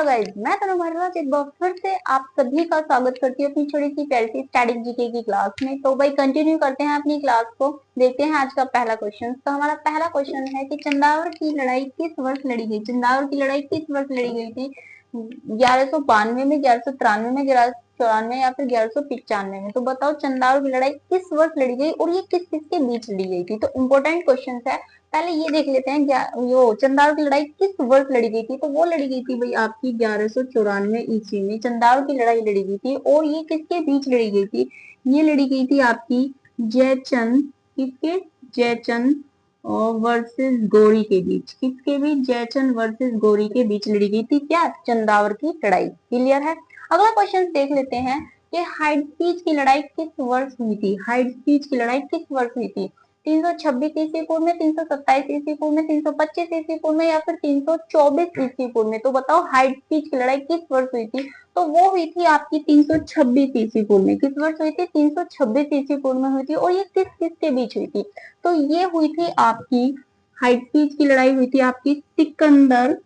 Guys, मैं तुम्हारे पास एक बार फिर से आप सभी का स्वागत करती हूँ अपनी छोटी सी प्यारी सी स्टैटिक जीके की क्लास में। तो भाई कंटिन्यू करते हैं अपनी क्लास को। देखते हैं आज का पहला क्वेश्चन। तो हमारा पहला क्वेश्चन है कि चंदावर की लड़ाई किस वर्ष लड़ी गई। चंदावर की लड़ाई किस वर्ष लड़ी गई थी? 1192 में, 1193 में, 1194 या फिर 1195 में। तो बताओ चंदावर की लड़ाई किस वर्ष लड़ी गई और ये किस किस के बीच लड़ी गई थी। तो इम्पोर्टेंट क्वेश्चन है, पहले ये देख लेते हैं यो चंदावर की लड़ाई किस वर्ष लड़ी गई थी। तो वो लड़ी गई थी भाई आपकी 1194 ईस्वी में चंदावर की लड़ाई लड़ी गई थी। और ये किसके बीच लड़ी गई थी? ये लड़ी गई थी आपकी जयचंद, किसके? जयचंद वर्सेस गौरी के बीच। किसके बीच? जयचंद वर्सेस गौरी के बीच लड़ी गई थी क्या? चंदावर की लड़ाई। क्लियर है। अगला क्वेश्चन देख लेते हैं कि हाइडपीच की लड़ाई किस वर्ष हुई थी। हाइडपीच की लड़ाई किस वर्ष हुई थी? 326 ईस्वी पूर्व में, 327 ईस्वी पूर्व में, 325 ईस्वी पूर्व में या फिर 324 ईस्वी पूर्व में। तो बताओ हाइडपीच की लड़ाई किस वर्ष हुई थी। तो वो हुई थी आपकी 326 ईस्वी पूर्व में। किस वर्ष हुई थी? 326 ईस्वी पूर्व में हुई थी। और ये किस किस के बीच हुई थी? तो ये हुई थी आपकी हाइडपीच की लड़ाई हुई थी आपकी सिकंदर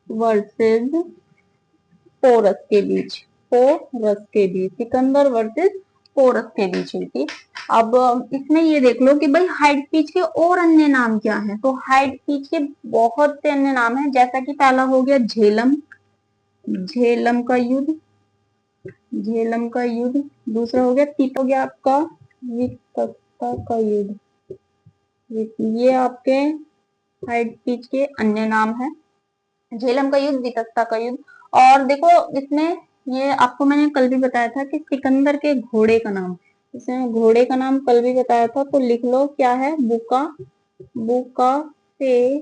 वर्सेस पोरस के बीच। सिकंदर वर्सेस पोरस के बीच हुई थी। अब इसमें ये देख लो कि भाई हाइडपीच के और अन्य नाम क्या है। तो हाइडपीच के बहुत से अन्य नाम है, जैसा कि पहला हो गया झेलम, झेलम का युद्ध, झेलम का युद्ध। दूसरा हो गया हो गया आपका वितस्ता का युद्ध। ये आपके हाइडपीच के अन्य नाम है, झेलम का युद्ध, वितस्ता का युद्ध। और देखो इसमें ये आपको मैंने कल भी बताया था कि सिकंदर के घोड़े का नाम, इसमें घोड़े का नाम कल भी बताया था। तो लिख लो क्या है? बुकाफेलस।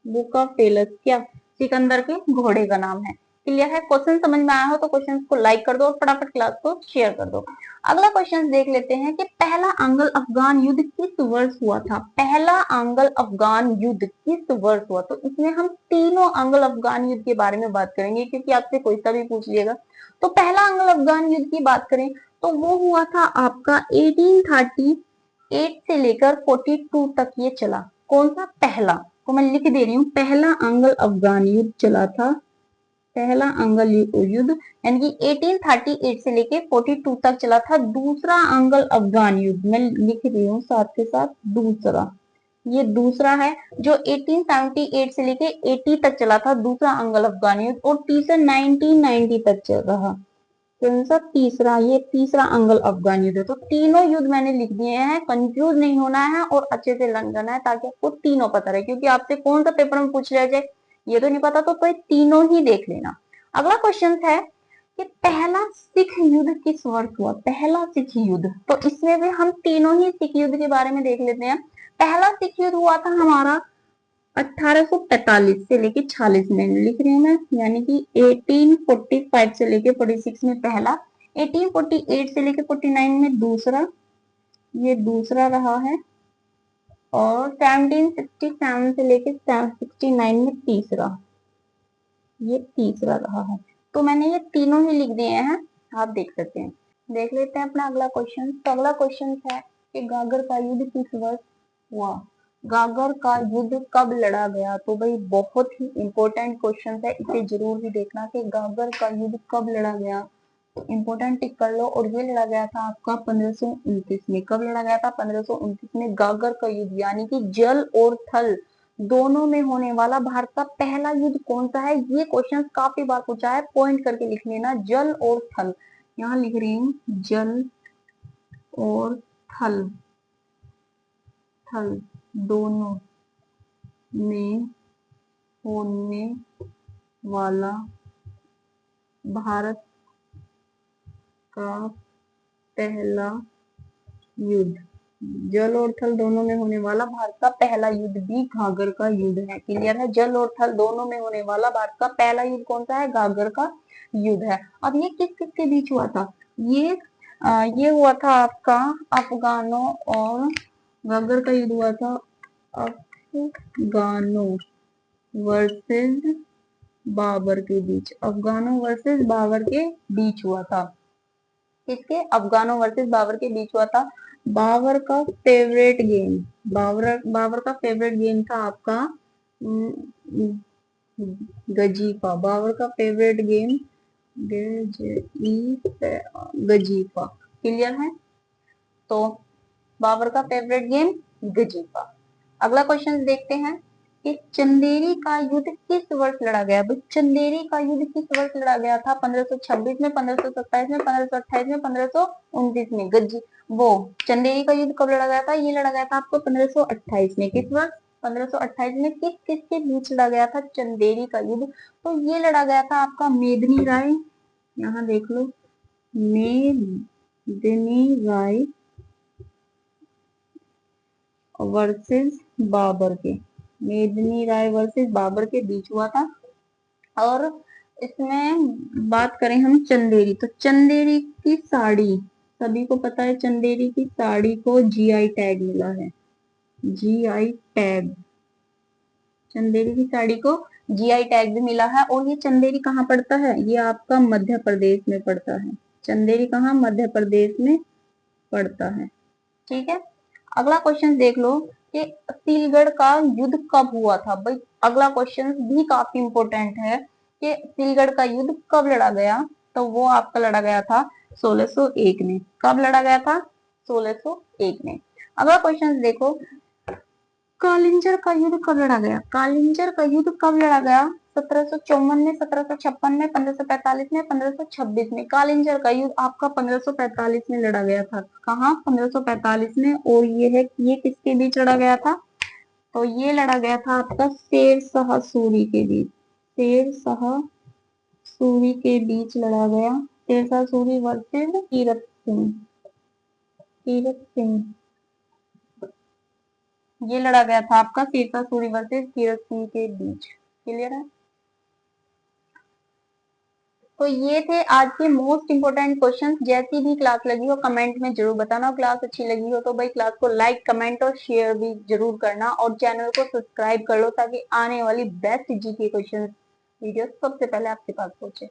बुकाफेलस क्या सिकंदर के घोड़े का नाम है। क्लियर है। क्वेश्चन समझ में आया हो तो क्वेश्चन को लाइक कर दो और फटाफट क्लास को शेयर कर दो। अगला क्वेश्चन देख लेते हैं कि पहला अंगल अफगान युद्ध किस वर्ष हुआ था। पहला अंगल अफगान युद्ध किस वर्ष हुआ? तो इसमें हम तीनों अंगल अफगान युद्ध के बारे में बात करेंगे, क्योंकि आपसे कोई सा भी पूछ लिएगा। तो पहला अंगल अफगान युद्ध की बात करें तो वो हुआ था आपका 1838 से लेकर 42 तक ये चला। कौन सा? पहला। तो मैं लिख दे रही हूँ, पहला अंगल अफगान युद्ध चला था। पहला अंगल युद्ध यानी कि 1838 से लेके 42 तक चला था। दूसरा अंगल अफगान युद्ध मैं लिख रही हूँ साथ के साथ, दूसरा, ये दूसरा है जो 1878 से लेके 80 तक चला था, दूसरा अंगल अफगान युद्ध। और तीसरा 1990 तक चल रहा। कौन सा? तीसरा, ये तीसरा अंगल अफगान युद्ध। तो तीनों युद्ध मैंने लिख दिए हैं, कंफ्यूज नहीं होना है और अच्छे से लग जाना है, ताकि आपको तीनों पता रहे। क्योंकि आपसे कौन सा पेपर में पूछ लिया जाए ये तो नहीं पता, तो तीनों ही देख लेना। अगला क्वेश्चन है कि पहला सिख युद्ध किस वर्ष हुआ। पहला सिख युद्ध, तो इसमें भी हम तीनों ही सिख युद्ध के बारे में देख लेते हैं। पहला सिख युद्ध हुआ था हमारा 1845 से लेके 46 में, लिख रही हूँ मैं, यानी कि 1845 से लेके 46 में पहला, 1848 से लेके 49 में दूसरा, ये दूसरा रहा है। और 1767 से लेके 69 में तीसरा, ये तीसरा रहा है। तो मैंने ये तीनों ही लिख दिए हैं, आप देख सकते हैं। देख लेते हैं अपना अगला क्वेश्चन। तो अगला क्वेश्चन है कि गागर का युद्ध किस वर्ष हुआ। गागर का युद्ध कब लड़ा गया। तो भाई बहुत ही इंपॉर्टेंट क्वेश्चन है, इसे जरूर ही देखना कि गागर का युद्ध कब लड़ा गया। तो इम्पोर्टेंट टिक कर लो। और ये लड़ा गया था आपका 1529 में। कब लड़ा गया था? 1529 में गागर का युद्ध, यानी कि जल और थल दोनों में होने वाला भारत का पहला युद्ध कौन सा है। ये क्वेश्चन काफी बार पूछा है, पॉइंट करके लिख लेना, जल और थल। यहाँ लिख रही हूँ जल और थल, थल दोनों में होने वाला भारत का पहला युद्ध, जल और थल दोनों में होने वाला भारत का पहला युद्ध भी घाघर का युद्ध है। क्लियर है। जल और थल दोनों में होने वाला भारत का पहला युद्ध कौन सा है? घाघर का युद्ध है। अब ये किस किस के बीच हुआ था? ये हुआ था आपका अफगानों और घाघर का युद्ध हुआ था अफगानों वर्सेस बाबर के बीच। अफगानों वर्सेस बाबर के बीच हुआ था। किसके? अफगानों वर्सेस बाबर के बीच हुआ था। बाबर का फेवरेट गेम, बाबर का फेवरेट गेम था आपका गजीफा, बाबर का फेवरेट गेम गजीफा। क्लियर है? तो बाबर का फेवरेट गेम गजीफा। अगला क्वेश्चन देखते हैं कि चंदेरी का युद्ध किस वर्ष लड़ा गया। भाई चंदेरी का युद्ध किस वर्ष लड़ा गया था? 1526 में, 1527 में, 1528 में, 1529 में। वो चंदेरी का युद्ध कब लड़ा गया था? ये लड़ा गया था आपको 1528 में। किस वर्ष? 1528 में। किस किसके बीच लड़ा गया था चंदेरी का युद्ध? तो ये लड़ा गया था आपका मेदिनी राय, यहाँ देख लो, मेदिनी राय वर्सेस बाबर के, मेदिनी राय वर्सेस बाबर के बीच हुआ था। और इसमें बात करें हम चंदेरी, तो चंदेरी की साड़ी, सभी को पता है चंदेरी की साड़ी को जीआई टैग मिला है, जीआई टैग, चंदेरी की साड़ी को जीआई टैग भी मिला है। और ये चंदेरी कहाँ पड़ता है? ये आपका मध्य प्रदेश में पड़ता है। चंदेरी कहाँ? मध्य प्रदेश में पड़ता है। ठीक है, अगला क्वेश्चन देख लो कि सीलगढ़ का युद्ध कब हुआ था। भाई अगला क्वेश्चन भी काफी इंपॉर्टेंट है कि सीलगढ़ का युद्ध कब लड़ा गया। तो वो आपका लड़ा गया था 1601 में। कब लड़ा गया था? 1601 में। अगला क्वेश्चन देखो, कालिंजर का युद्ध कब लड़ा गया? कालिंजर का युद्ध कब लड़ा गया? 1754 में, 1756 में, 1545 में, 1526 में। कालिंजर का युद्ध आपका 1545 में लड़ा गया था। कहाँ? 1545 में। और ये है ये किसके बीच लड़ा गया था? तो ये लड़ा गया था आपका शेर शाह सूरी के बीच, शेर शाह सूरी के बीच लड़ा गया। शेर शाह सूरी वर्सेस कीरत सिंह, कीरत सिंह, ये लड़ा गया था आपका शेर शाह सूरी वर्सेस कीरत सिंह के बीच। क्लियर है? तो ये थे आज के मोस्ट इंपोर्टेंट क्वेश्चंस। जैसी भी क्लास लगी हो कमेंट में जरूर बताना। क्लास अच्छी लगी हो तो भाई क्लास को लाइक, कमेंट और शेयर भी जरूर करना। और चैनल को सब्सक्राइब कर लो ताकि आने वाली बेस्ट जी के क्वेश्चन वीडियो सबसे पहले आपके पास पहुंचे।